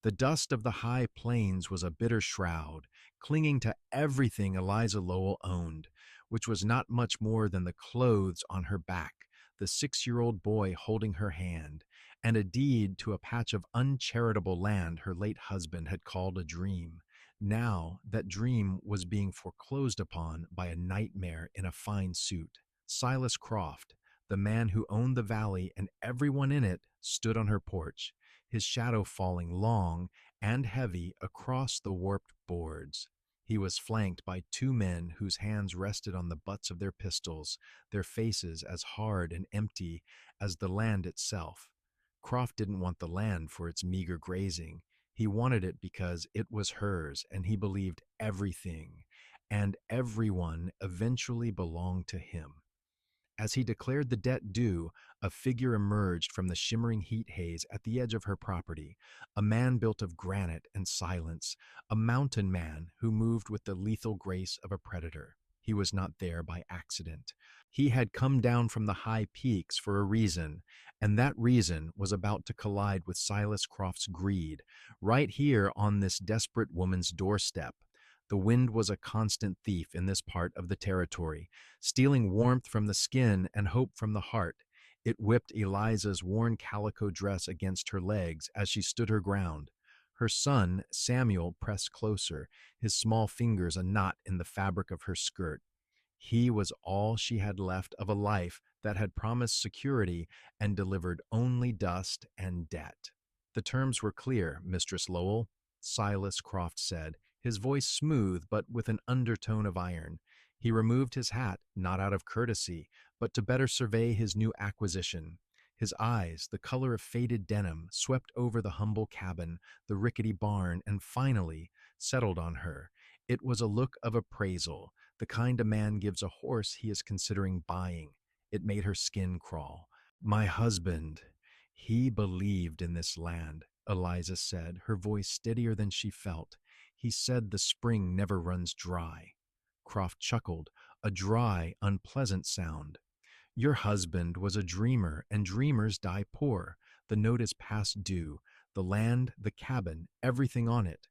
The dust of the high plains was a bitter shroud, clinging to everything Eliza Lowell owned, which was not much more than the clothes on her back, the 6-year-old boy holding her hand, and a deed to a patch of uncharitable land her late husband had called a dream. Now that dream was being foreclosed upon by a nightmare in a fine suit. Silas Croft, the man who owned the valley and everyone in it, stood on her porch, his shadow falling long and heavy across the warped boards. He was flanked by two men whose hands rested on the butts of their pistols, their faces as hard and empty as the land itself. Croft didn't want the land for its meager grazing. He wanted it because it was hers, and he believed everything and everyone eventually belonged to him. As he declared the debt due, a figure emerged from the shimmering heat haze at the edge of her property, a man built of granite and silence, a mountain man who moved with the lethal grace of a predator. He was not there by accident. He had come down from the high peaks for a reason, and that reason was about to collide with Silas Croft's greed, right here on this desperate woman's doorstep. The wind was a constant thief in this part of the territory, stealing warmth from the skin and hope from the heart. It whipped Eliza's worn calico dress against her legs as she stood her ground. Her son, Samuel, pressed closer, his small fingers a knot in the fabric of her skirt. He was all she had left of a life that had promised security and delivered only dust and debt. The terms were clear, Mistress Lowell, Silas Croft said, his voice smooth but with an undertone of iron. He removed his hat, not out of courtesy, but to better survey his new acquisition. His eyes, the color of faded denim, swept over the humble cabin, the rickety barn, and finally settled on her. It was a look of appraisal, the kind a man gives a horse he is considering buying. It made her skin crawl. My husband, he believed in this land, Eliza said, her voice steadier than she felt. He said the spring never runs dry. Croft chuckled, a dry, unpleasant sound. Your husband was a dreamer, and dreamers die poor. The note is past due. The land, the cabin, everything on it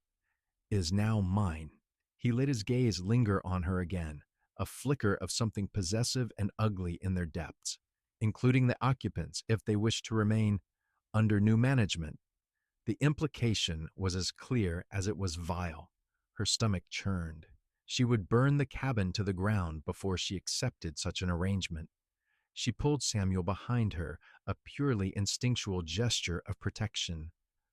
is now mine. He let his gaze linger on her again, a flicker of something possessive and ugly in their depths, including the occupants if they wish to remain under new management. The implication was as clear as it was vile. Her stomach churned. She would burn the cabin to the ground before she accepted such an arrangement. She pulled Samuel behind her, a purely instinctual gesture of protection.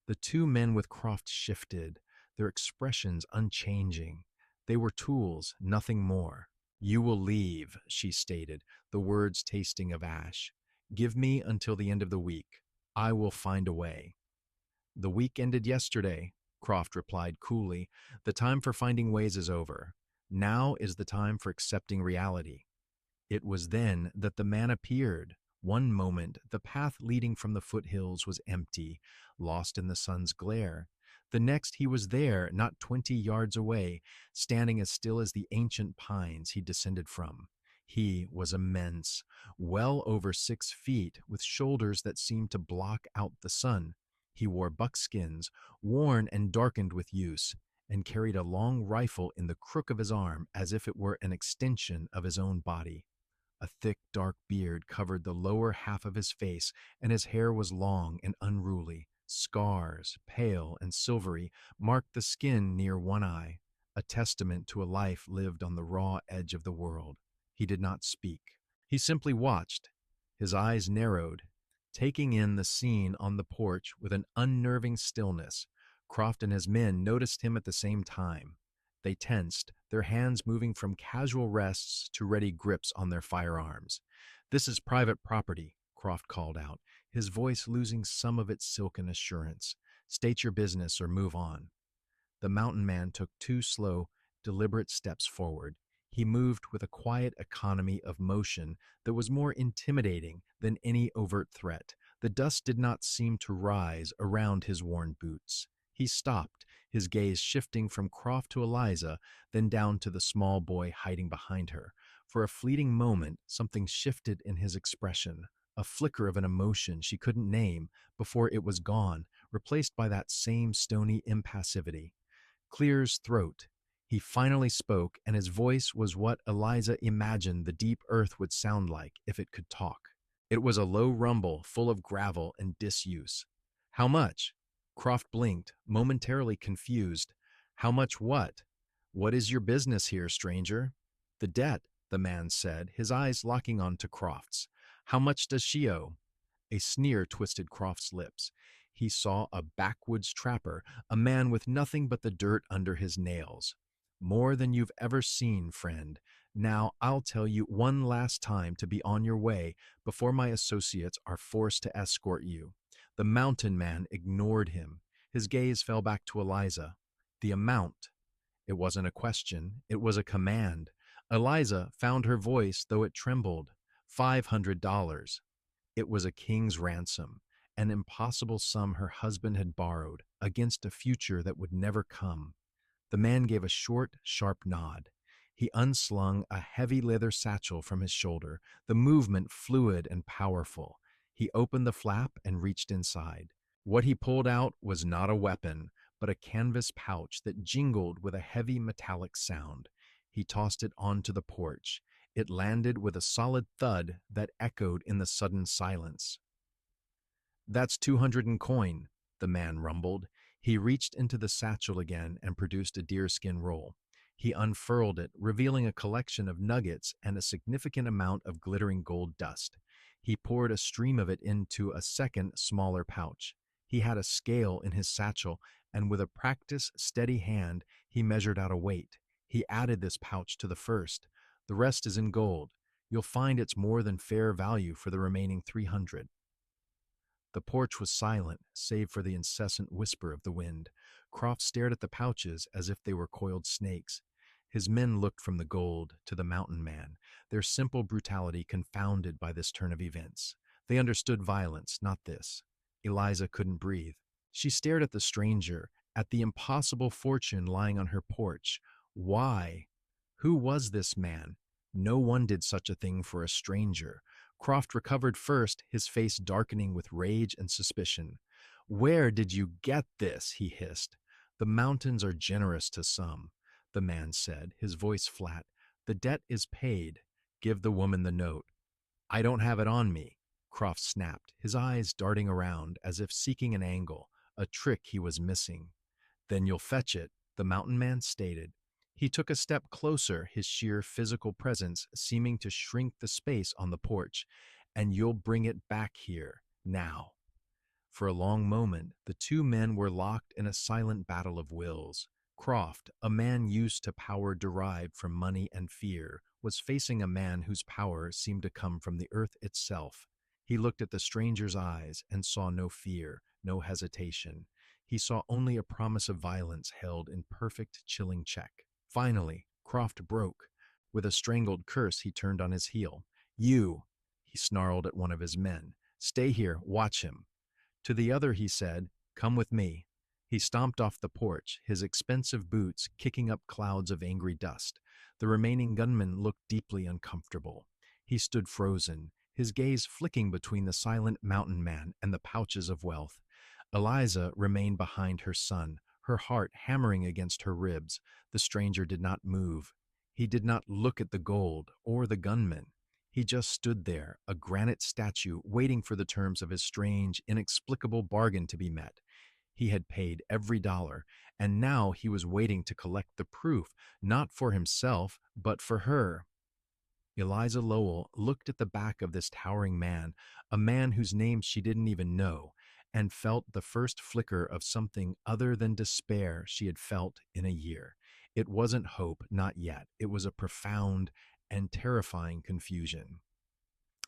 The two men with Croft shifted, their expressions unchanging. They were tools, nothing more. You will leave, she stated, the words tasting of ash. Give me until the end of the week. I will find a way. The week ended yesterday, Croft replied coolly. The time for finding ways is over. Now is the time for accepting reality. It was then that the man appeared. One moment, the path leading from the foothills was empty, lost in the sun's glare. The next, he was there, not 20 yards away, standing as still as the ancient pines he descended from. He was immense, well over 6 feet, with shoulders that seemed to block out the sun. He wore buckskins, worn and darkened with use, and carried a long rifle in the crook of his arm as if it were an extension of his own body. A thick, dark beard covered the lower half of his face, and his hair was long and unruly. Scars, pale and silvery, marked the skin near one eye, a testament to a life lived on the raw edge of the world. He did not speak. He simply watched, his eyes narrowed, taking in the scene on the porch with an unnerving stillness. Croft and his men noticed him at the same time. They tensed, their hands moving from casual rests to ready grips on their firearms. This is private property, Croft called out, his voice losing some of its silken assurance. State your business or move on. The mountain man took 2 slow, deliberate steps forward. He moved with a quiet economy of motion that was more intimidating than any overt threat. The dust did not seem to rise around his worn boots. He stopped, his gaze shifting from Croft to Eliza, then down to the small boy hiding behind her. For a fleeting moment, something shifted in his expression, a flicker of an emotion she couldn't name before it was gone, replaced by that same stony impassivity. Clear's throat. He finally spoke, and his voice was what Eliza imagined the deep earth would sound like if it could talk. It was a low rumble full of gravel and disuse. How much? Croft blinked, momentarily confused. How much what? What is your business here, stranger? The debt, the man said, his eyes locking on to Croft's. How much does she owe? A sneer twisted Croft's lips. He saw a backwoods trapper, a man with nothing but the dirt under his nails. More than you've ever seen, friend. Now I'll tell you one last time to be on your way before my associates are forced to escort you. The mountain man ignored him. His gaze fell back to Eliza. The amount. It wasn't a question, it was a command. Eliza found her voice, though it trembled. $500. It was a king's ransom, an impossible sum her husband had borrowed against a future that would never come. The man gave a short, sharp nod. He unslung a heavy leather satchel from his shoulder, the movement fluid and powerful. He opened the flap and reached inside. What he pulled out was not a weapon, but a canvas pouch that jingled with a heavy metallic sound. He tossed it onto the porch. It landed with a solid thud that echoed in the sudden silence. That's 200 in coin, the man rumbled. He reached into the satchel again and produced a deerskin roll. He unfurled it, revealing a collection of nuggets and a significant amount of glittering gold dust. He poured a stream of it into a second, smaller pouch. He had a scale in his satchel, and with a practiced, steady hand, he measured out a weight. He added this pouch to the first. The rest is in gold. You'll find it's more than fair value for the remaining 300. The porch was silent, save for the incessant whisper of the wind. Croft stared at the pouches as if they were coiled snakes. His men looked from the gold to the mountain man, their simple brutality confounded by this turn of events. They understood violence, not this. Eliza couldn't breathe. She stared at the stranger, at the impossible fortune lying on her porch. Why? Who was this man? No one did such a thing for a stranger. Croft recovered first, his face darkening with rage and suspicion. Where did you get this? He hissed. The mountains are generous to some, the man said, his voice flat. The debt is paid. Give the woman the note. I don't have it on me, Croft snapped, his eyes darting around as if seeking an angle, a trick he was missing. Then you'll fetch it, the mountain man stated. He took a step closer, his sheer physical presence seeming to shrink the space on the porch. And you'll bring it back here, now. For a long moment, the two men were locked in a silent battle of wills. Croft, a man used to power derived from money and fear, was facing a man whose power seemed to come from the earth itself. He looked at the stranger's eyes and saw no fear, no hesitation. He saw only a promise of violence held in perfect, chilling check. Finally, Croft broke. With a strangled curse, he turned on his heel. You, he snarled at one of his men. Stay here, watch him. To the other he said, come with me. He stomped off the porch, his expensive boots kicking up clouds of angry dust. The remaining gunman looked deeply uncomfortable. He stood frozen, his gaze flicking between the silent mountain man and the pouches of wealth. Eliza remained behind her son, her heart hammering against her ribs. The stranger did not move. He did not look at the gold or the gunman. He just stood there, a granite statue, waiting for the terms of his strange, inexplicable bargain to be met. He had paid every dollar, and now he was waiting to collect the proof, not for himself, but for her. Eliza Lowell looked at the back of this towering man, a man whose name she didn't even know, and felt the first flicker of something other than despair she had felt in a year. It wasn't hope, not yet. It was a profound and terrifying confusion.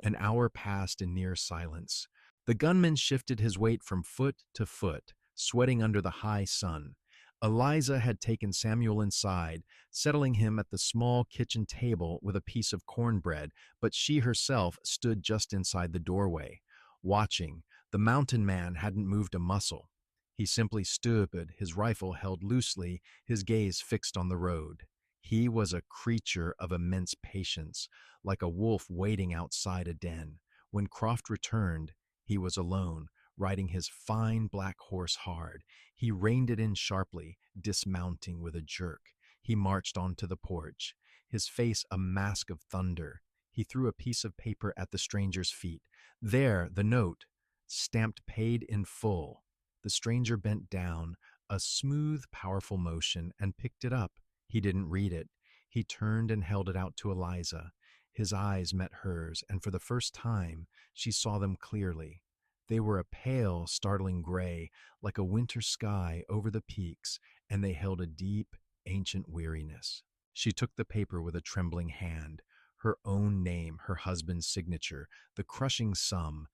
An hour passed in near silence. The gunman shifted his weight from foot to foot, sweating under the high sun. Eliza had taken Samuel inside, settling him at the small kitchen table with a piece of cornbread, but she herself stood just inside the doorway. Watching, the mountain man hadn't moved a muscle. He simply stood, his rifle held loosely, his gaze fixed on the road. He was a creature of immense patience, like a wolf waiting outside a den. When Croft returned, he was alone, riding his fine black horse hard. He reined it in sharply, dismounting with a jerk. He marched onto the porch, his face a mask of thunder. He threw a piece of paper at the stranger's feet. There, the note, stamped paid in full. The stranger bent down, a smooth, powerful motion, and picked it up. He didn't read it. He turned and held it out to Eliza. His eyes met hers, and for the first time, she saw them clearly. They were a pale, startling gray, like a winter sky over the peaks, and they held a deep, ancient weariness. She took the paper with a trembling hand, her own name, her husband's signature, the crushing sum,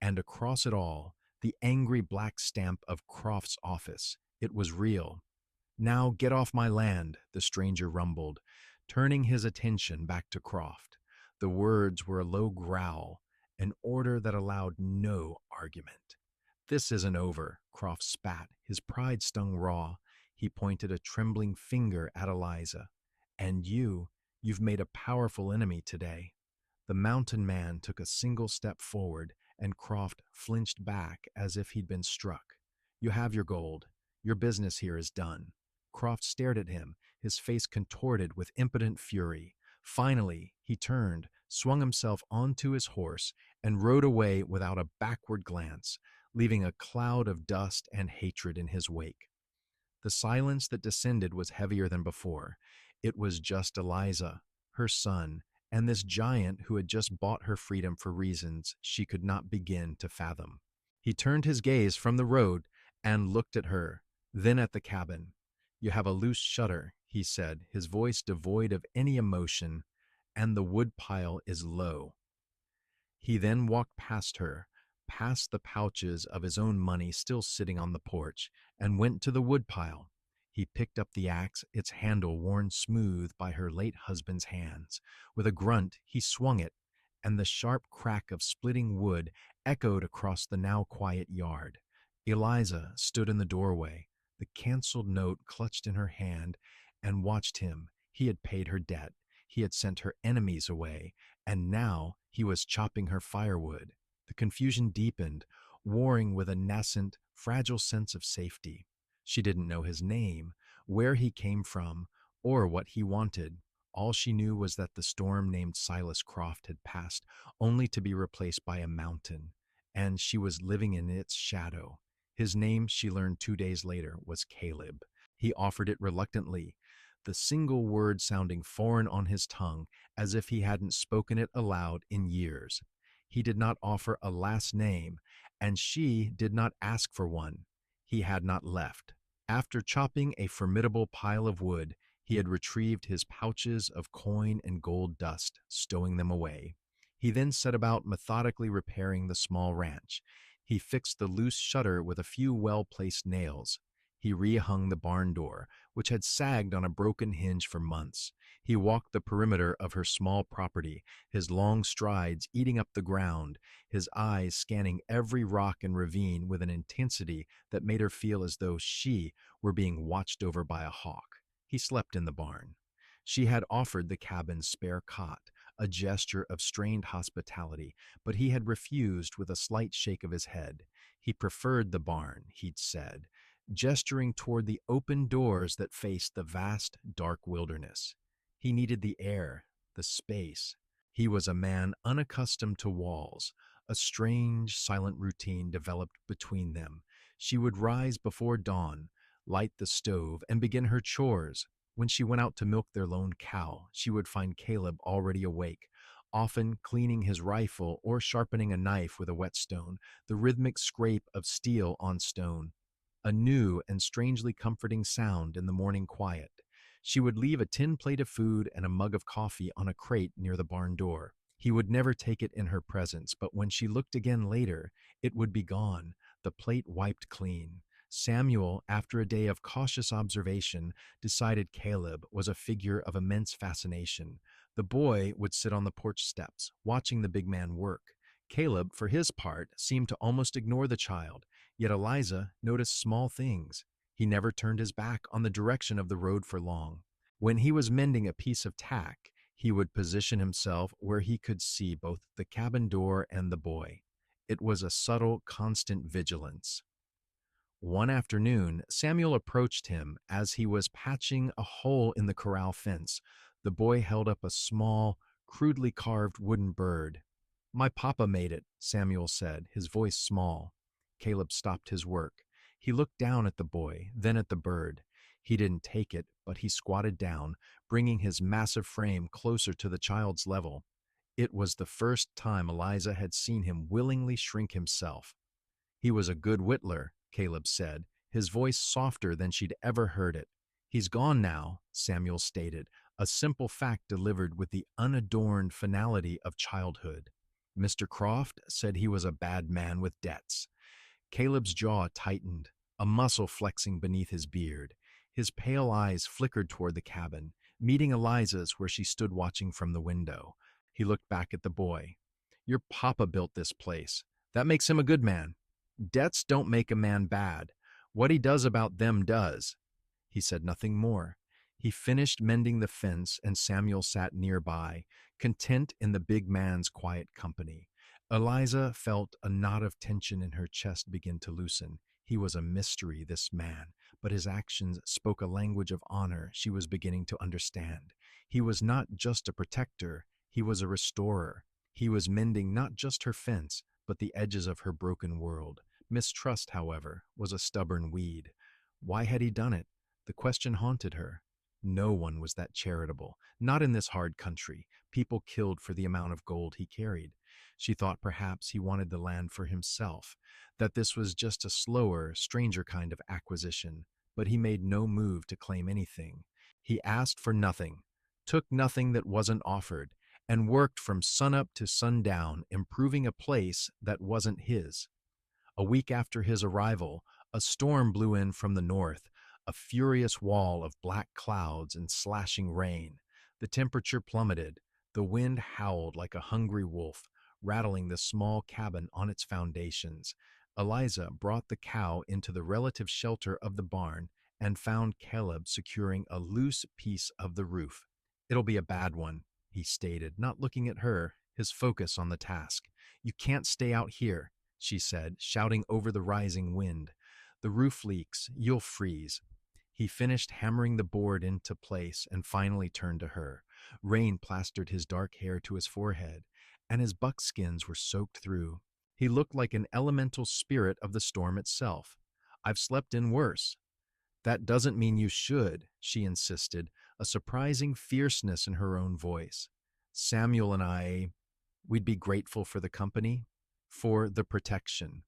and across it all, the angry black stamp of Croft's office. It was real. "Now get off my land," the stranger rumbled, turning his attention back to Croft. The words were a low growl, an order that allowed no argument. "This isn't over," Croft spat, his pride stung raw. He pointed a trembling finger at Eliza. "And you've made a powerful enemy today." The mountain man took a single step forward, and Croft flinched back as if he'd been struck. "You have your gold. Your business here is done." Croft stared at him, his face contorted with impotent fury. Finally, he turned, swung himself onto his horse, and rode away without a backward glance, leaving a cloud of dust and hatred in his wake. The silence that descended was heavier than before. It was just Eliza, her son, and this giant who had just bought her freedom for reasons she could not begin to fathom. He turned his gaze from the road and looked at her, then at the cabin. "You have a loose shutter," he said, his voice devoid of any emotion, "and the wood pile is low." He then walked past her, past the pouches of his own money still sitting on the porch, and went to the woodpile. He picked up the axe, its handle worn smooth by her late husband's hands. With a grunt, he swung it, and the sharp crack of splitting wood echoed across the now quiet yard. Eliza stood in the doorway, the canceled note clutched in her hand, and watched him. He had paid her debt. He had sent her enemies away, and now he was chopping her firewood. The confusion deepened, warring with a nascent, fragile sense of safety. She didn't know his name, where he came from, or what he wanted. All she knew was that the storm named Silas Croft had passed, only to be replaced by a mountain, and she was living in its shadow. His name, she learned 2 days later, was Caleb. He offered it reluctantly, the single word sounding foreign on his tongue, as if he hadn't spoken it aloud in years. He did not offer a last name, and she did not ask for one. He had not left. After chopping a formidable pile of wood, he had retrieved his pouches of coin and gold dust, stowing them away. He then set about methodically repairing the small ranch. He fixed the loose shutter with a few well-placed nails. He rehung the barn door, which had sagged on a broken hinge for months. He walked the perimeter of her small property, his long strides eating up the ground, his eyes scanning every rock and ravine with an intensity that made her feel as though she were being watched over by a hawk. He slept in the barn. She had offered the cabin's spare cot, a gesture of strained hospitality, but he had refused with a slight shake of his head. He preferred the barn, he'd said, gesturing toward the open doors that faced the vast, dark wilderness. He needed the air, the space. He was a man unaccustomed to walls. A strange, silent routine developed between them. She would rise before dawn, light the stove, and begin her chores. When she went out to milk their lone cow, she would find Caleb already awake, often cleaning his rifle or sharpening a knife with a whetstone, the rhythmic scrape of steel on stone. A new and strangely comforting sound in the morning quiet. She would leave a tin plate of food and a mug of coffee on a crate near the barn door. He would never take it in her presence, but when she looked again later, it would be gone, the plate wiped clean. Samuel, after a day of cautious observation, decided Caleb was a figure of immense fascination. The boy would sit on the porch steps, watching the big man work. Caleb, for his part, seemed to almost ignore the child, yet Eliza noticed small things. He never turned his back on the direction of the road for long. When he was mending a piece of tack, He would position himself where he could see both the cabin door and the boy. It was a subtle, constant vigilance. One afternoon, Samuel approached him as he was patching a hole in the corral fence. The boy held up a small, crudely carved wooden bird. "My papa made it," Samuel said, his voice small. Caleb stopped his work. He looked down at the boy, then at the bird. He didn't take it, but he squatted down, bringing his massive frame closer to the child's level. It was the first time Eliza had seen him willingly shrink himself. "He was a good whittler," Caleb said, his voice softer than she'd ever heard it. "He's gone now," Samuel stated, a simple fact delivered with the unadorned finality of childhood. "Mr. Croft said he was a bad man with debts." Caleb's jaw tightened, a muscle flexing beneath his beard. His pale eyes flickered toward the cabin, meeting Eliza's where she stood watching from the window. He looked back at the boy. "Your papa built this place. That makes him a good man." "Debts don't make a man bad. What he does about them does." He said nothing more. He finished mending the fence, and Samuel sat nearby, content in the big man's quiet company. Eliza felt a knot of tension in her chest begin to loosen. He was a mystery, this man, but his actions spoke a language of honor she was beginning to understand. He was not just a protector, he was a restorer. He was mending not just her fence, but the edges of her broken world. Mistrust, however, was a stubborn weed. Why had he done it? The question haunted her. No one was that charitable, not in this hard country. People killed for the amount of gold he carried. She thought perhaps he wanted the land for himself, that this was just a slower, stranger kind of acquisition, but he made no move to claim anything. He asked for nothing, took nothing that wasn't offered, and worked from sunup to sundown, improving a place that wasn't his. A week after his arrival, a storm blew in from the north, a furious wall of black clouds and slashing rain. The temperature plummeted. The wind howled like a hungry wolf, rattling the small cabin on its foundations. Eliza brought the cow into the relative shelter of the barn and found Caleb securing a loose piece of the roof. "It'll be a bad one," he stated, not looking at her, his focus on the task. "You can't stay out here," she said, shouting over the rising wind. "The roof leaks. You'll freeze." He finished hammering the board into place and finally turned to her. Rain plastered his dark hair to his forehead, and his buckskins were soaked through. He looked like an elemental spirit of the storm itself. "I've slept in worse." "That doesn't mean you should," she insisted, a surprising fierceness in her own voice. "Samuel and we'd be grateful for the company, for the protection."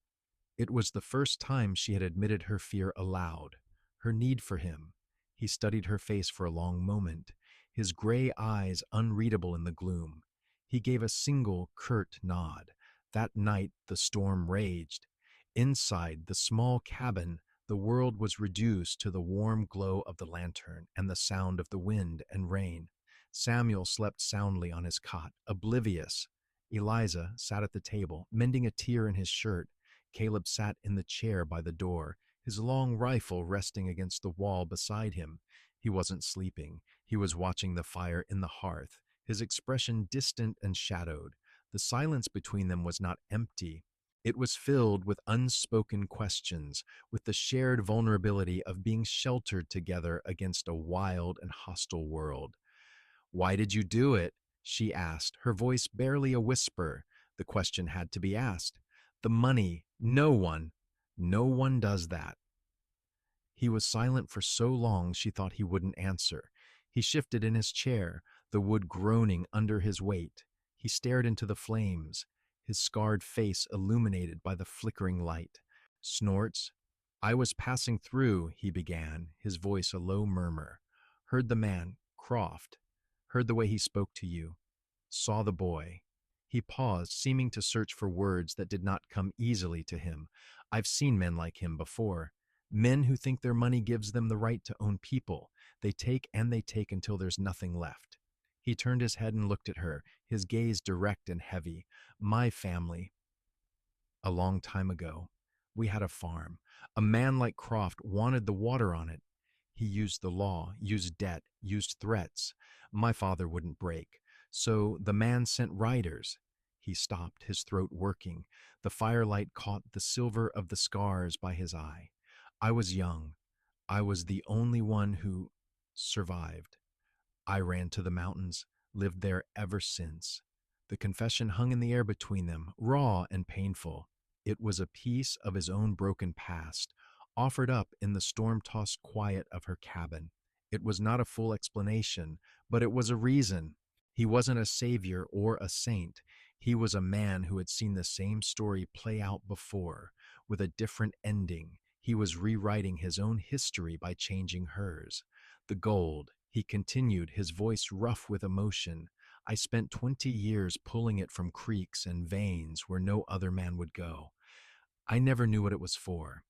It was the first time she had admitted her fear aloud, her need for him. He studied her face for a long moment, his gray eyes unreadable in the gloom. He gave a single, curt nod. That night the storm raged. Inside the small cabin, the world was reduced to the warm glow of the lantern and the sound of the wind and rain. Samuel slept soundly on his cot, oblivious. Eliza sat at the table, mending a tear in his shirt. Caleb sat in the chair by the door, his long rifle resting against the wall beside him. He wasn't sleeping. He was watching the fire in the hearth, his expression distant and shadowed. The silence between them was not empty. It was filled with unspoken questions, with the shared vulnerability of being sheltered together against a wild and hostile world. "Why did you do it?" she asked, her voice barely a whisper. The question had to be asked. "The money. No one does that." He was silent for so long she thought he wouldn't answer. He shifted in his chair, the wood groaning under his weight. He stared into the flames, his scarred face illuminated by the flickering light. Snorts. "I was passing through," he began, his voice a low murmur. "Heard the man, Croft. Heard the way he spoke to you. Saw the boy." He paused, seeming to search for words that did not come easily to him. "I've seen men like him before. Men who think their money gives them the right to own people. They take and they take until there's nothing left." He turned his head and looked at her, his gaze direct and heavy. "My family. A long time ago. We had a farm. A man like Croft wanted the water on it. He used the law, used debt, used threats. My father wouldn't break. So the man sent riders. He stopped, his throat working. The firelight caught the silver of the scars by his eye. I was young. I was the only one who survived. I ran to the mountains, lived there ever since. The confession hung in the air between them, raw and painful. It was a piece of his own broken past, offered up in the storm tossed quiet of her cabin. It was not a full explanation, but it was a reason. He wasn't a savior or a saint. He was a man who had seen the same story play out before, with a different ending. He was rewriting his own history by changing hers. The gold, he continued, his voice rough with emotion. I spent 20 years pulling it from creeks and veins where no other man would go. I never knew what it was for.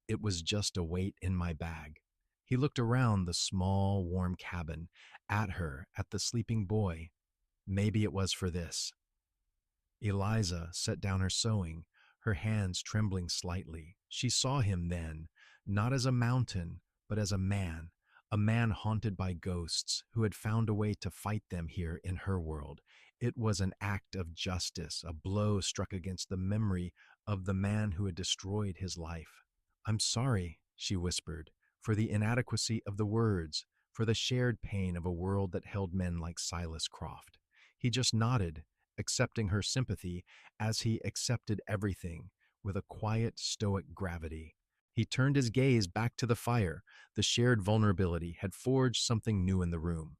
It was just a weight in my bag. He looked around the small, warm cabin, at her, at the sleeping boy. Maybe it was for this. Eliza set down her sewing, her hands trembling slightly. She saw him then, not as a mountain, but as a man haunted by ghosts who had found a way to fight them here in her world. It was an act of justice, a blow struck against the memory of the man who had destroyed his life. I'm sorry, she whispered, for the inadequacy of the words, for the shared pain of a world that held men like Silas Croft. He just nodded, accepting her sympathy as he accepted everything, with a quiet, stoic gravity. He turned his gaze back to the fire. The shared vulnerability had forged something new in the room.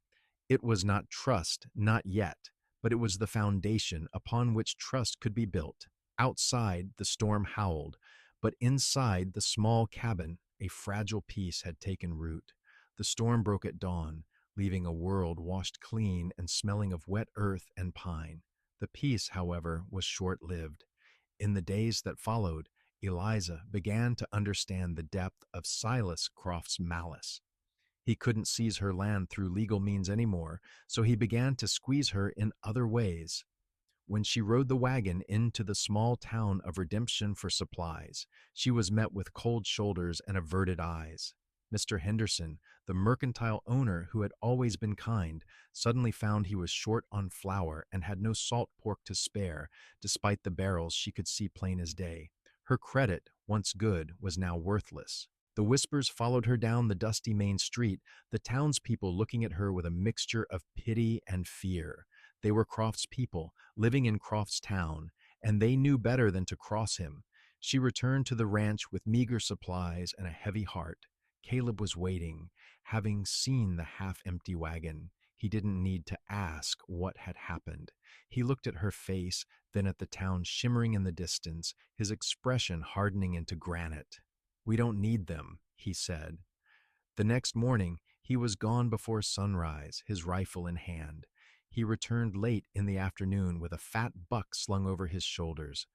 It was not trust, not yet, but it was the foundation upon which trust could be built. Outside, the storm howled, but inside the small cabin, a fragile peace had taken root. The storm broke at dawn, leaving a world washed clean and smelling of wet earth and pine. The peace, however, was short-lived. In the days that followed, Eliza began to understand the depth of Silas Croft's malice. He couldn't seize her land through legal means anymore, so he began to squeeze her in other ways. When she rode the wagon into the small town of Redemption for supplies, she was met with cold shoulders and averted eyes. Mr. Henderson, the mercantile owner who had always been kind, suddenly found he was short on flour and had no salt pork to spare, despite the barrels she could see plain as day. Her credit, once good, was now worthless. The whispers followed her down the dusty main street, the townspeople looking at her with a mixture of pity and fear. They were Croft's people, living in Croft's town, and they knew better than to cross him. She returned to the ranch with meager supplies and a heavy heart. Caleb was waiting, having seen the half-empty wagon. He didn't need to ask what had happened. He looked at her face, then at the town shimmering in the distance, his expression hardening into granite. "We don't need them," he said. The next morning, he was gone before sunrise, his rifle in hand. He returned late in the afternoon with a fat buck slung over his shoulders.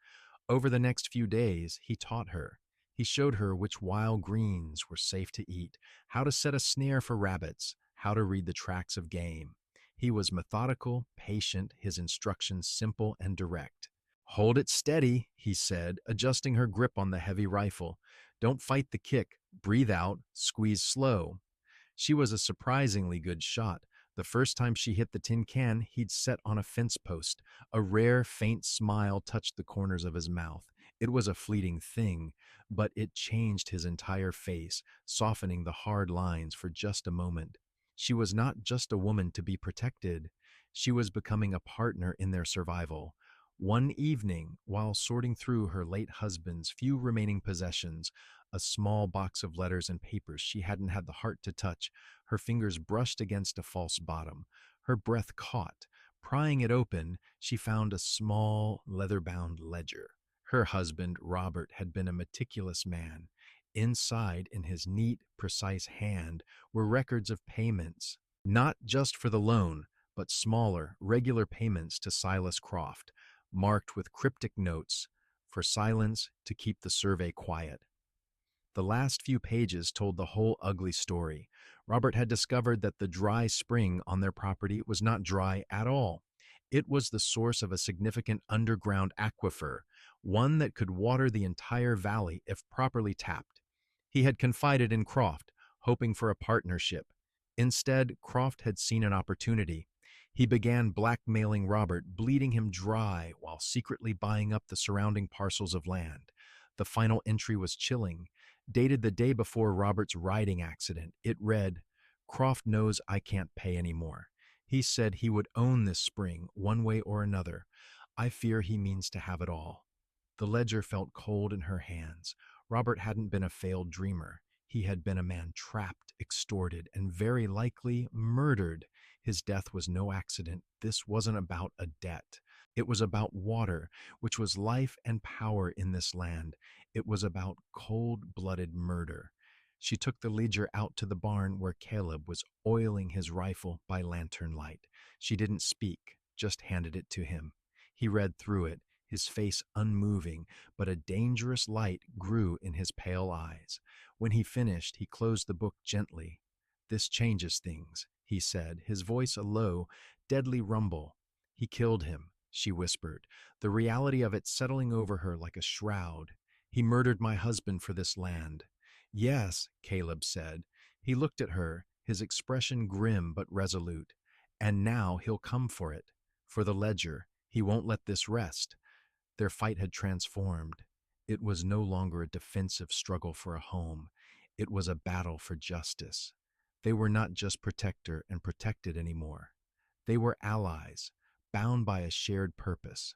Over the next few days, he taught her. He showed her which wild greens were safe to eat, how to set a snare for rabbits, how to read the tracks of game. He was methodical, patient, his instructions simple and direct. "Hold it steady," he said, adjusting her grip on the heavy rifle. "Don't fight the kick. Breathe out, squeeze slow." She was a surprisingly good shot. The first time she hit the tin can, he'd set on a fence post. A rare, faint smile touched the corners of his mouth. It was a fleeting thing, but it changed his entire face, softening the hard lines for just a moment. She was not just a woman to be protected. She was becoming a partner in their survival. One evening, while sorting through her late husband's few remaining possessions, a small box of letters and papers she hadn't had the heart to touch, her fingers brushed against a false bottom. Her breath caught. Prying it open, she found a small, leather-bound ledger. Her husband, Robert, had been a meticulous man. Inside, in his neat, precise hand, were records of payments, not just for the loan, but smaller, regular payments to Silas Croft, marked with cryptic notes, for silence, to keep the survey quiet. The last few pages told the whole ugly story. Robert had discovered that the dry spring on their property was not dry at all. It was the source of a significant underground aquifer, one that could water the entire valley if properly tapped. He had confided in Croft, hoping for a partnership. Instead, Croft had seen an opportunity. He began blackmailing Robert, bleeding him dry while secretly buying up the surrounding parcels of land. The final entry was chilling, dated the day before Robert's riding accident. It read, "Croft knows I can't pay anymore. He said he would own this spring, one way or another. I fear he means to have it all." The ledger felt cold in her hands. Robert hadn't been a failed dreamer. He had been a man trapped, extorted, and very likely murdered. His death was no accident. This wasn't about a debt. It was about water, which was life and power in this land. It was about cold-blooded murder. She took the ledger out to the barn where Caleb was oiling his rifle by lantern light. She didn't speak, just handed it to him. He read through it, his face unmoving, but a dangerous light grew in his pale eyes. When he finished, he closed the book gently. "This changes things," he said, his voice a low, deadly rumble. "He killed him," she whispered, the reality of it settling over her like a shroud. "He murdered my husband for this land." "Yes," Caleb said. He looked at her, his expression grim but resolute. "And now he'll come for it. For the ledger. He won't let this rest." Their fight had transformed. It was no longer a defensive struggle for a home. It was a battle for justice. They were not just protector and protected anymore. They were allies, bound by a shared purpose,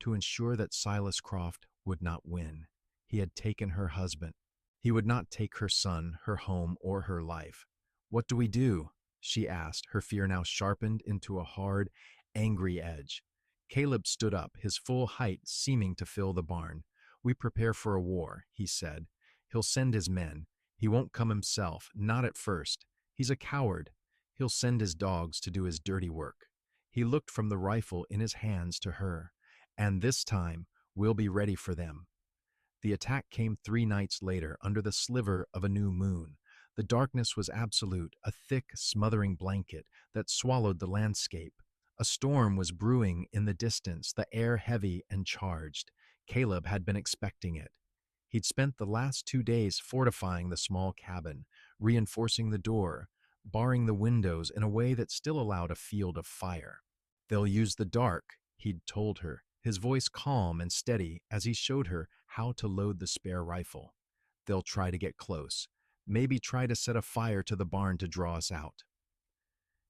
to ensure that Silas Croft would not win. He had taken her husband. He would not take her son, her home, or her life. "What do we do?" she asked, her fear now sharpened into a hard, angry edge. Caleb stood up, his full height seeming to fill the barn. "We prepare for a war," he said. "He'll send his men. He won't come himself, not at first. He's a coward. He'll send his dogs to do his dirty work." He looked from the rifle in his hands to her. "And this time, we'll be ready for them." The attack came 3 nights later, under the sliver of a new moon. The darkness was absolute, a thick, smothering blanket that swallowed the landscape. A storm was brewing in the distance, the air heavy and charged. Caleb had been expecting it. He'd spent the last 2 days fortifying the small cabin, reinforcing the door, barring the windows in a way that still allowed a field of fire. "They'll use the dark," he'd told her, his voice calm and steady as he showed her how to load the spare rifle. "They'll try to get close, maybe try to set a fire to the barn to draw us out."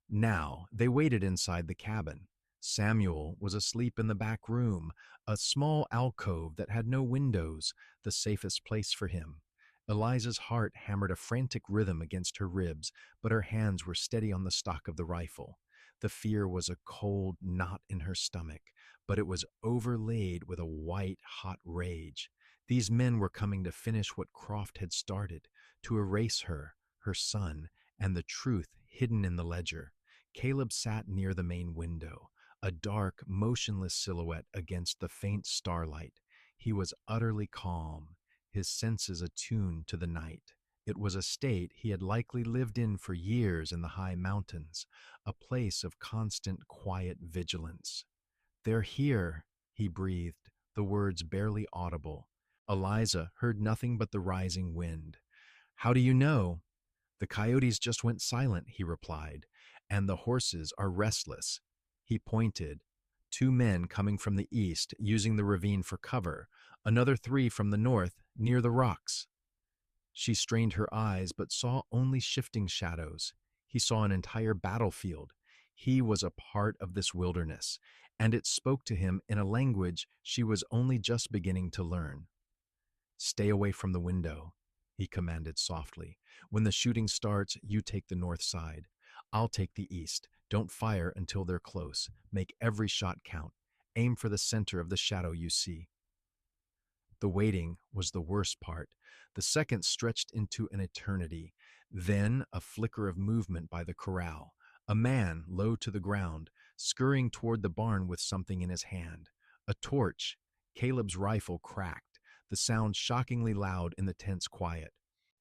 Now, they waited inside the cabin. Samuel was asleep in the back room, a small alcove that had no windows, the safest place for him. Eliza's heart hammered a frantic rhythm against her ribs, but her hands were steady on the stock of the rifle. The fear was a cold knot in her stomach, but it was overlaid with a white, hot rage. These men were coming to finish what Croft had started, to erase her, her son, and the truth hidden in the ledger. Caleb sat near the main window, a dark, motionless silhouette against the faint starlight. He was utterly calm, his senses attuned to the night. It was a state he had likely lived in for years in the high mountains, a place of constant, quiet vigilance. "They're here," he breathed, the words barely audible. Eliza heard nothing but the rising wind. "How do you know?" "The coyotes just went silent," he replied, "and the horses are restless." He pointed. 2 men coming from the east, using the ravine for cover, another 3 from the north, near the rocks. She strained her eyes, but saw only shifting shadows. He saw an entire battlefield. He was a part of this wilderness, and it spoke to him in a language she was only just beginning to learn. "Stay away from the window," he commanded softly. "When the shooting starts, you take the north side. I'll take the east. Don't fire until they're close. Make every shot count. Aim for the center of the shadow you see." The waiting was the worst part. The seconds stretched into an eternity. Then a flicker of movement by the corral. A man, low to the ground, scurrying toward the barn with something in his hand. A torch. Caleb's rifle cracked, the sound shockingly loud in the tense quiet.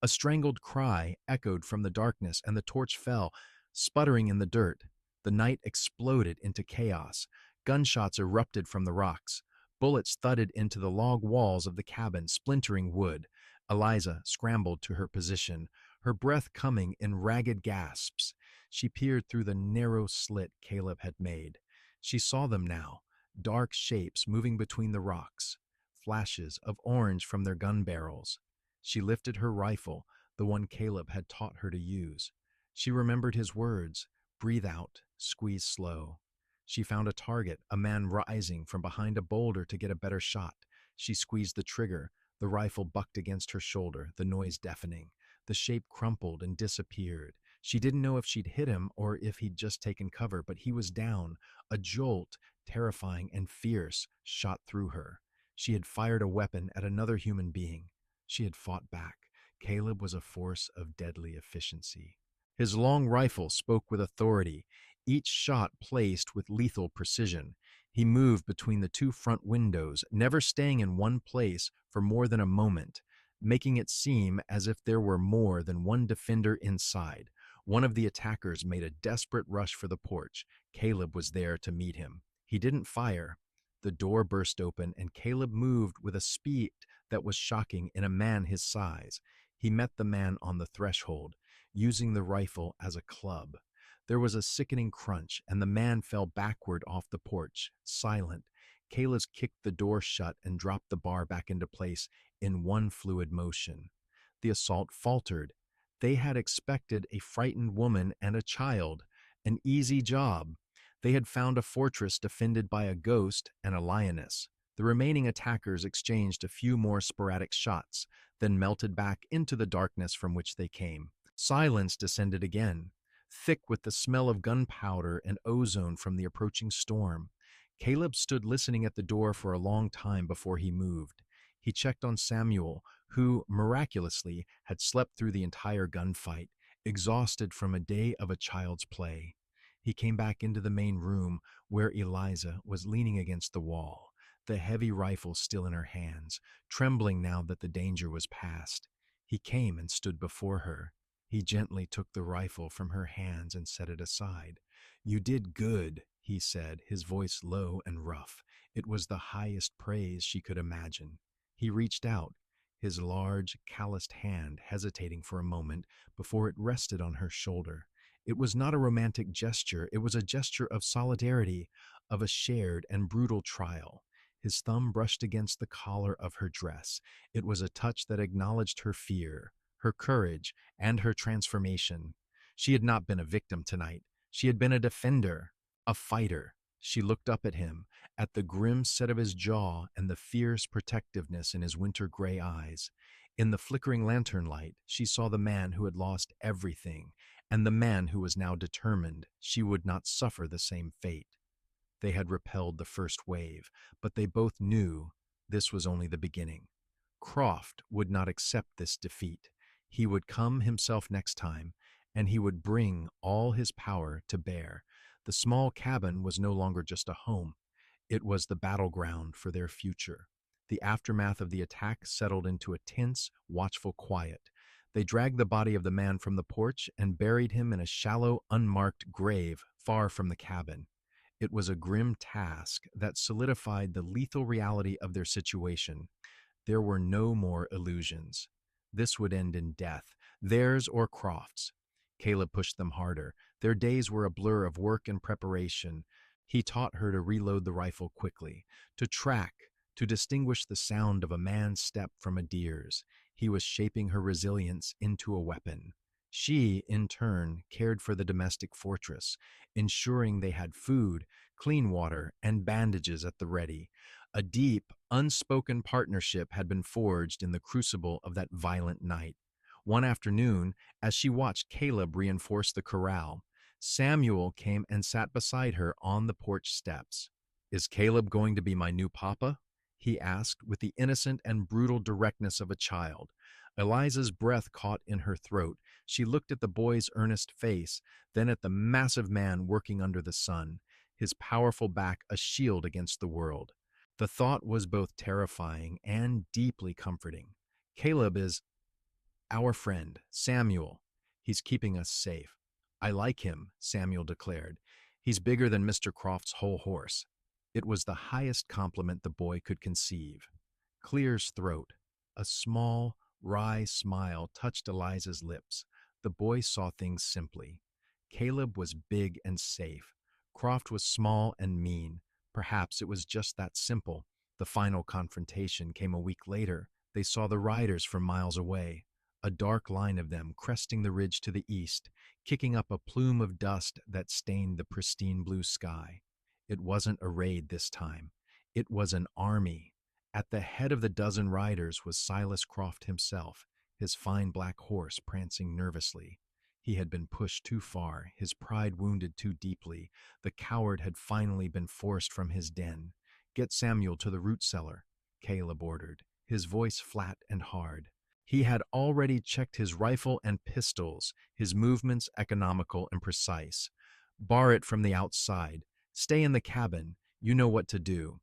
A strangled cry echoed from the darkness, and the torch fell, sputtering in the dirt. The night exploded into chaos. Gunshots erupted from the rocks. Bullets thudded into the log walls of the cabin, splintering wood. Eliza scrambled to her position, her breath coming in ragged gasps. She peered through the narrow slit Caleb had made. She saw them now, dark shapes moving between the rocks, flashes of orange from their gun barrels. She lifted her rifle, the one Caleb had taught her to use. She remembered his words: breathe out, squeeze slow. She found a target, a man rising from behind a boulder to get a better shot. She squeezed the trigger. The rifle bucked against her shoulder, the noise deafening. The shape crumpled and disappeared. She didn't know if she'd hit him or if he'd just taken cover, but he was down. A jolt, terrifying and fierce, shot through her. She had fired a weapon at another human being. She had fought back. Caleb was a force of deadly efficiency. His long rifle spoke with authority, each shot placed with lethal precision. He moved between the two front windows, never staying in one place for more than a moment, making it seem as if there were more than one defender inside. One of the attackers made a desperate rush for the porch. Caleb was there to meet him. He didn't fire. The door burst open, and Caleb moved with a speed that was shocking in a man his size. He met the man on the threshold, using the rifle as a club. There was a sickening crunch, and the man fell backward off the porch, silent. Caleb kicked the door shut and dropped the bar back into place in one fluid motion. The assault faltered. They had expected a frightened woman and a child, an easy job. They had found a fortress defended by a ghost and a lioness. The remaining attackers exchanged a few more sporadic shots, then melted back into the darkness from which they came. Silence descended again, thick with the smell of gunpowder and ozone from the approaching storm. Caleb stood listening at the door for a long time before he moved. He checked on Samuel, who, miraculously, had slept through the entire gunfight, exhausted from a day of a child's play. He came back into the main room, where Eliza was leaning against the wall, the heavy rifle still in her hands, trembling now that the danger was past. He came and stood before her. He gently took the rifle from her hands and set it aside. "You did good," he said, his voice low and rough. It was the highest praise she could imagine. He reached out, his large, calloused hand hesitating for a moment before it rested on her shoulder. It was not a romantic gesture, it was a gesture of solidarity, of a shared and brutal trial. His thumb brushed against the collar of her dress. It was a touch that acknowledged her fear, her courage, and her transformation. She had not been a victim tonight. She had been a defender, a fighter. She looked up at him, at the grim set of his jaw and the fierce protectiveness in his winter gray eyes. In the flickering lantern light, she saw the man who had lost everything, and the man who was now determined she would not suffer the same fate. They had repelled the first wave, but they both knew this was only the beginning. Croft would not accept this defeat. He would come himself next time, and he would bring all his power to bear. The small cabin was no longer just a home. It was the battleground for their future. The aftermath of the attack settled into a tense, watchful quiet. They dragged the body of the man from the porch and buried him in a shallow, unmarked grave far from the cabin. It was a grim task that solidified the lethal reality of their situation. There were no more illusions. This would end in death, theirs or Croft's. Caleb pushed them harder. Their days were a blur of work and preparation. He taught her to reload the rifle quickly, to track, to distinguish the sound of a man's step from a deer's. He was shaping her resilience into a weapon. She, in turn, cared for the domestic fortress, ensuring they had food, clean water, and bandages at the ready. A deep, unspoken partnership had been forged in the crucible of that violent night. One afternoon, as she watched Caleb reinforce the corral, Samuel came and sat beside her on the porch steps. "Is Caleb going to be my new papa?" he asked with the innocent and brutal directness of a child. Eliza's breath caught in her throat. She looked at the boy's earnest face, then at the massive man working under the sun, his powerful back a shield against the world. The thought was both terrifying and deeply comforting. "Caleb is our friend, Samuel. He's keeping us safe." "I like him," Samuel declared. "He's bigger than Mr. Croft's whole horse." It was the highest compliment the boy could conceive. Clear's throat. A small, wry smile touched Eliza's lips. The boy saw things simply. Caleb was big and safe. Croft was small and mean. Perhaps it was just that simple. The final confrontation came a week later. They saw the riders from miles away, a dark line of them cresting the ridge to the east, kicking up a plume of dust that stained the pristine blue sky. It wasn't a raid this time. It was an army. At the head of the dozen riders was Silas Croft himself, his fine black horse prancing nervously. He had been pushed too far, his pride wounded too deeply. The coward had finally been forced from his den. Get Samuel to the root cellar, Caleb ordered, his voice flat and hard. He had already checked his rifle and pistols, his movements economical and precise. Bar it from the outside. Stay in the cabin. You know what to do.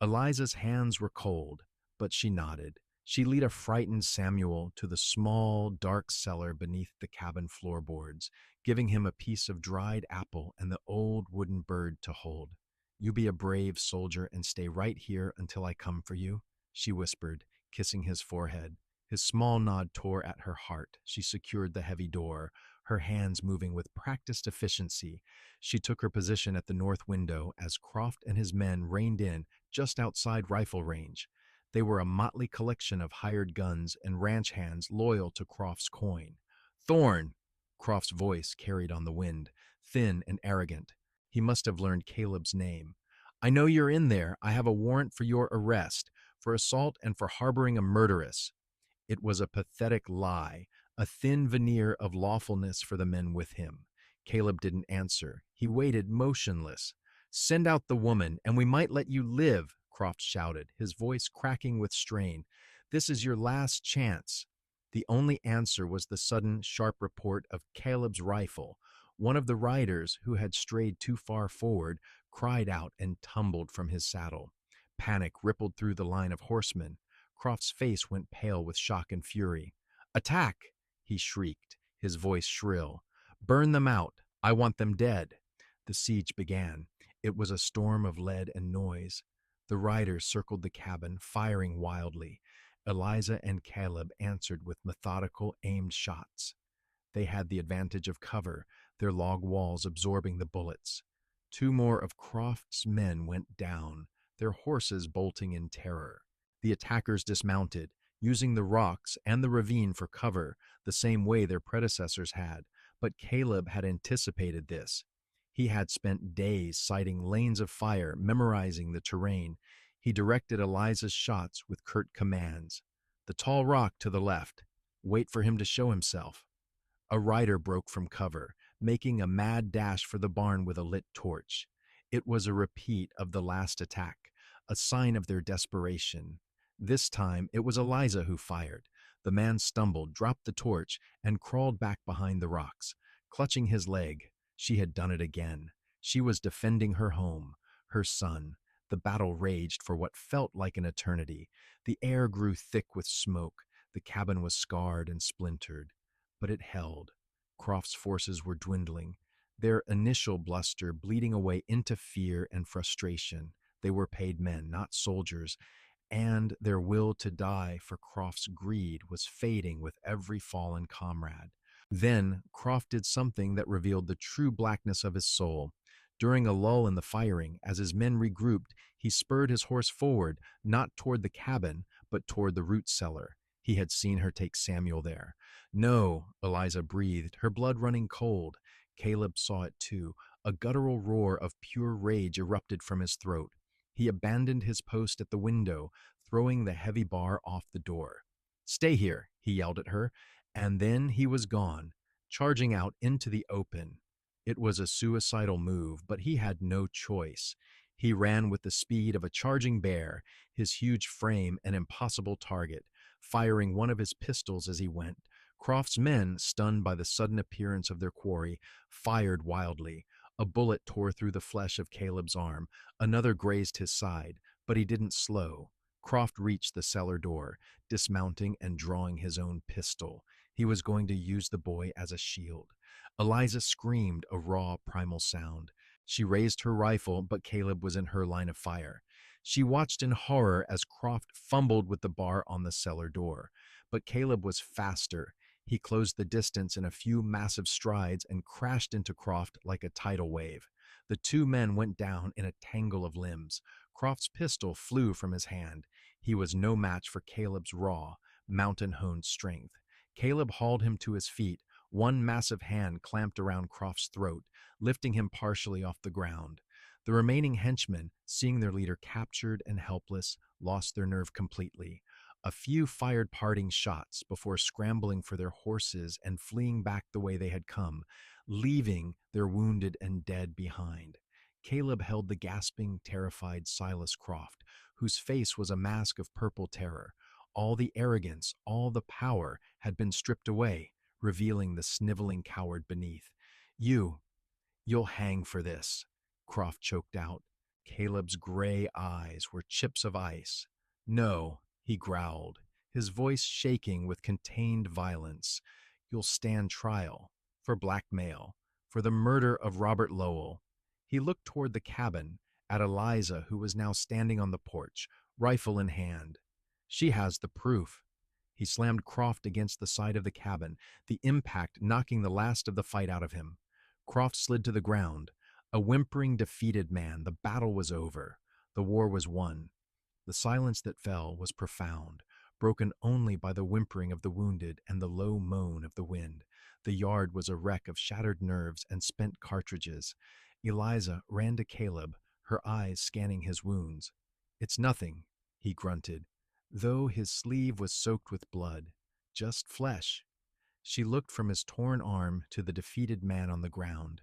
Eliza's hands were cold, but she nodded. She led a frightened Samuel to the small, dark cellar beneath the cabin floorboards, giving him a piece of dried apple and the old wooden bird to hold. You be a brave soldier and stay right here until I come for you, she whispered, kissing his forehead. His small nod tore at her heart. She secured the heavy door, her hands moving with practiced efficiency. She took her position at the north window as Croft and his men reined in just outside rifle range. They were a motley collection of hired guns and ranch hands loyal to Croft's coin. Thorne! Croft's voice carried on the wind, thin and arrogant. He must have learned Caleb's name. I know you're in there. I have a warrant for your arrest, for assault and for harboring a murderess. It was a pathetic lie, a thin veneer of lawfulness for the men with him. Caleb didn't answer. He waited motionless. Send out the woman, and we might let you live, Croft shouted, his voice cracking with strain. This is your last chance. The only answer was the sudden, sharp report of Caleb's rifle. One of the riders, who had strayed too far forward, cried out and tumbled from his saddle. Panic rippled through the line of horsemen. Croft's face went pale with shock and fury. Attack! He shrieked, his voice shrill. Burn them out! I want them dead! The siege began. It was a storm of lead and noise. The riders circled the cabin, firing wildly. Eliza and Caleb answered with methodical, aimed shots. They had the advantage of cover, their log walls absorbing the bullets. Two more of Croft's men went down, their horses bolting in terror. The attackers dismounted, using the rocks and the ravine for cover, the same way their predecessors had, but Caleb had anticipated this. He had spent days sighting lanes of fire, memorizing the terrain. He directed Eliza's shots with curt commands. The tall rock to the left. Wait for him to show himself. A rider broke from cover, making a mad dash for the barn with a lit torch. It was a repeat of the last attack, a sign of their desperation. This time, it was Eliza who fired. The man stumbled, dropped the torch, and crawled back behind the rocks. Clutching his leg, she had done it again. She was defending her home, her son. The battle raged for what felt like an eternity. The air grew thick with smoke. The cabin was scarred and splintered. But it held. Croft's forces were dwindling, their initial bluster bleeding away into fear and frustration. They were paid men, not soldiers, and their will to die for Croft's greed was fading with every fallen comrade. Then Croft did something that revealed the true blackness of his soul. During a lull in the firing, as his men regrouped, he spurred his horse forward, not toward the cabin, but toward the root cellar. He had seen her take Samuel there. No, Eliza breathed, her blood running cold. Caleb saw it too. A guttural roar of pure rage erupted from his throat. He abandoned his post at the window, throwing the heavy bar off the door. Stay here, he yelled at her, and then he was gone, charging out into the open. It was a suicidal move, but he had no choice. He ran with the speed of a charging bear, his huge frame an impossible target, firing one of his pistols as he went. Croft's men, stunned by the sudden appearance of their quarry, fired wildly. A bullet tore through the flesh of Caleb's arm. Another grazed his side, but he didn't slow. Croft reached the cellar door, dismounting and drawing his own pistol. He was going to use the boy as a shield. Eliza screamed, a raw, primal sound. She raised her rifle, but Caleb was in her line of fire. She watched in horror as Croft fumbled with the bar on the cellar door. But Caleb was faster. He closed the distance in a few massive strides and crashed into Croft like a tidal wave. The two men went down in a tangle of limbs. Croft's pistol flew from his hand. He was no match for Caleb's raw, mountain-honed strength. Caleb hauled him to his feet, one massive hand clamped around Croft's throat, lifting him partially off the ground. The remaining henchmen, seeing their leader captured and helpless, lost their nerve completely. A few fired parting shots before scrambling for their horses and fleeing back the way they had come, leaving their wounded and dead behind. Caleb held the gasping, terrified Silas Croft, whose face was a mask of purple terror. All the arrogance, all the power had been stripped away, revealing the sniveling coward beneath. You'll hang for this, Croft choked out. Caleb's gray eyes were chips of ice. No, he growled, his voice shaking with contained violence. You'll stand trial for blackmail, for the murder of Robert Lowell. He looked toward the cabin, at Eliza, who was now standing on the porch, rifle in hand. She has the proof. He slammed Croft against the side of the cabin, the impact knocking the last of the fight out of him. Croft slid to the ground. A whimpering, defeated man. The battle was over. The war was won. The silence that fell was profound, broken only by the whimpering of the wounded and the low moan of the wind. The yard was a wreck of shattered nerves and spent cartridges. Eliza ran to Caleb, her eyes scanning his wounds. It's nothing, he grunted, though his sleeve was soaked with blood. Just flesh. She looked from his torn arm to the defeated man on the ground,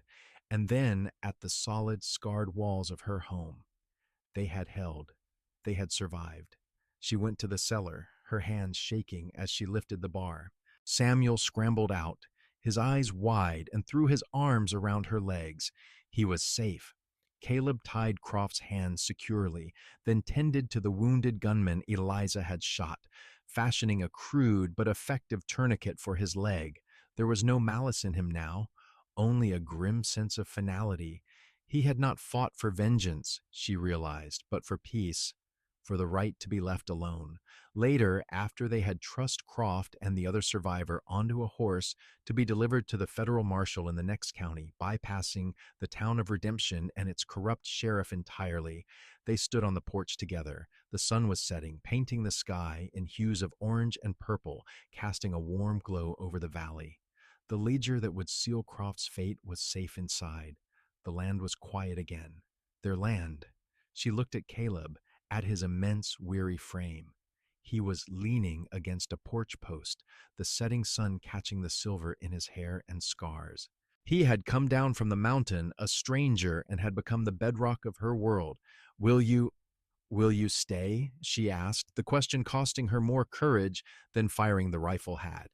and then at the solid, scarred walls of her home. They had held. They had survived. She went to the cellar, her hands shaking as she lifted the bar. Samuel scrambled out, his eyes wide, and threw his arms around her legs. He was safe. Caleb tied Croft's hands securely, then tended to the wounded gunman Eliza had shot, fashioning a crude but effective tourniquet for his leg. There was no malice in him now, only a grim sense of finality. He had not fought for vengeance, she realized, but for peace, for the right to be left alone. Later, after they had trussed Croft and the other survivor onto a horse to be delivered to the federal marshal in the next county, bypassing the town of Redemption and its corrupt sheriff entirely, they stood on the porch together. The sun was setting, painting the sky in hues of orange and purple, casting a warm glow over the valley. The ledger that would seal Croft's fate was safe inside. The land was quiet again. Their land. She looked at Caleb, at his immense, weary frame. He was leaning against a porch post, the setting sun catching the silver in his hair and scars. He had come down from the mountain, a stranger, and had become the bedrock of her world. Will you stay? She asked, the question costing her more courage than firing the rifle had.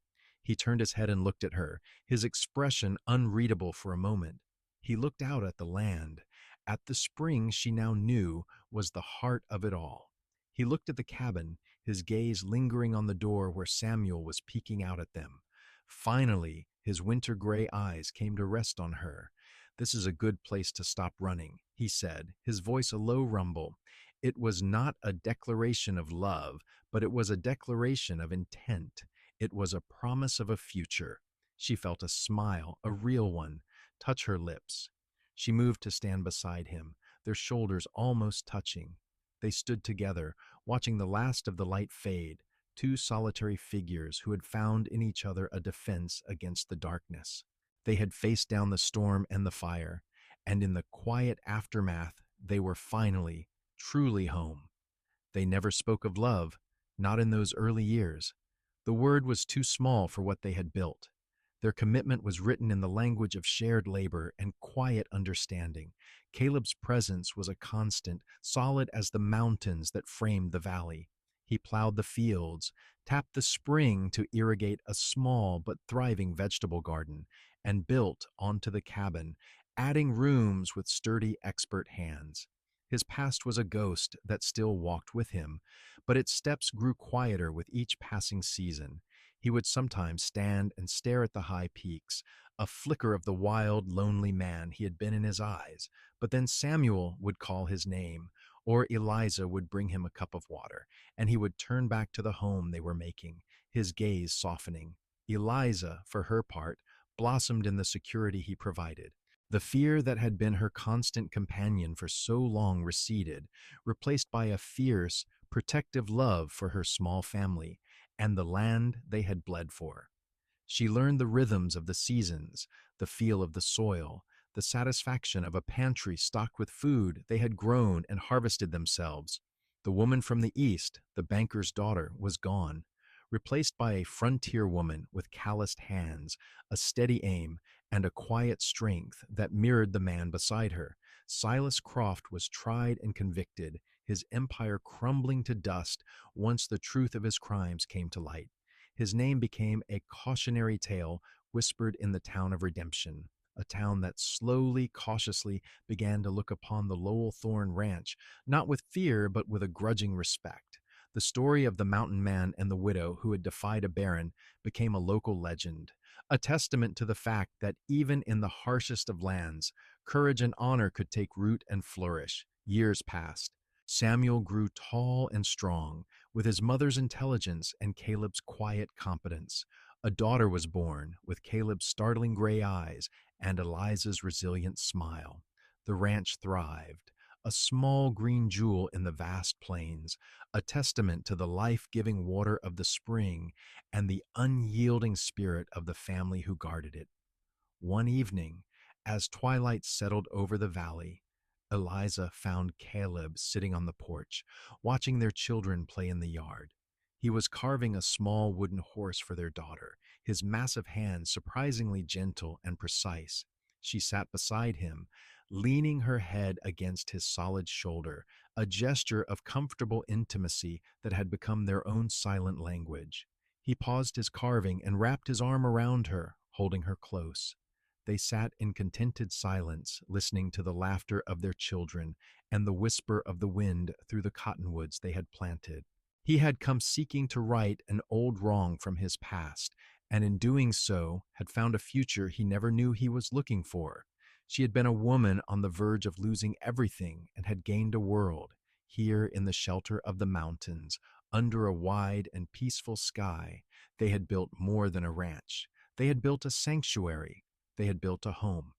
He turned his head and looked at her, his expression unreadable for a moment. He looked out at the land, at the spring she now knew was the heart of it all. He looked at the cabin, his gaze lingering on the door where Samuel was peeking out at them. Finally, his winter-gray eyes came to rest on her. This is a good place to stop running, he said, his voice a low rumble. It was not a declaration of love, but it was a declaration of intent. It was a promise of a future. She felt a smile, a real one, touch her lips. She moved to stand beside him, their shoulders almost touching. They stood together, watching the last of the light fade, two solitary figures who had found in each other a defense against the darkness. They had faced down the storm and the fire, and in the quiet aftermath, they were finally, truly home. They never spoke of love, not in those early years. The word was too small for what they had built. Their commitment was written in the language of shared labor and quiet understanding. Caleb's presence was a constant, solid as the mountains that framed the valley. He plowed the fields, tapped the spring to irrigate a small but thriving vegetable garden, and built onto the cabin, adding rooms with sturdy, expert hands. His past was a ghost that still walked with him, but its steps grew quieter with each passing season. He would sometimes stand and stare at the high peaks, a flicker of the wild, lonely man he had been in his eyes, but then Samuel would call his name, or Eliza would bring him a cup of water, and he would turn back to the home they were making, his gaze softening. Eliza, for her part, blossomed in the security he provided. The fear that had been her constant companion for so long receded, replaced by a fierce, protective love for her small family and the land they had bled for. She learned the rhythms of the seasons, the feel of the soil, the satisfaction of a pantry stocked with food they had grown and harvested themselves. The woman from the east, the banker's daughter, was gone, replaced by a frontier woman with calloused hands, a steady aim, and a quiet strength that mirrored the man beside her. Silas Croft was tried and convicted, his empire crumbling to dust once the truth of his crimes came to light. His name became a cautionary tale whispered in the town of redemption, a town that slowly, cautiously began to look upon the Lowell Thorne Ranch, not with fear, but with a grudging respect. The story of the mountain man and the widow who had defied a baron became a local legend, a testament to the fact that even in the harshest of lands, courage and honor could take root and flourish. Years passed. Samuel grew tall and strong, with his mother's intelligence and Caleb's quiet competence. A daughter was born, with Caleb's startling gray eyes and Eliza's resilient smile. The ranch thrived, a small green jewel in the vast plains, a testament to the life-giving water of the spring and the unyielding spirit of the family who guarded it. One evening, as twilight settled over the valley, Eliza found Caleb sitting on the porch, watching their children play in the yard. He was carving a small wooden horse for their daughter, his massive hands surprisingly gentle and precise. She sat beside him, leaning her head against his solid shoulder, a gesture of comfortable intimacy that had become their own silent language. He paused his carving and wrapped his arm around her, holding her close. They sat in contented silence, listening to the laughter of their children and the whisper of the wind through the cottonwoods they had planted. He had come seeking to right an old wrong from his past, and in doing so had found a future he never knew he was looking for. She had been a woman on the verge of losing everything and had gained a world, here in the shelter of the mountains, under a wide and peaceful sky. They had built more than a ranch. They had built a sanctuary. They had built a home.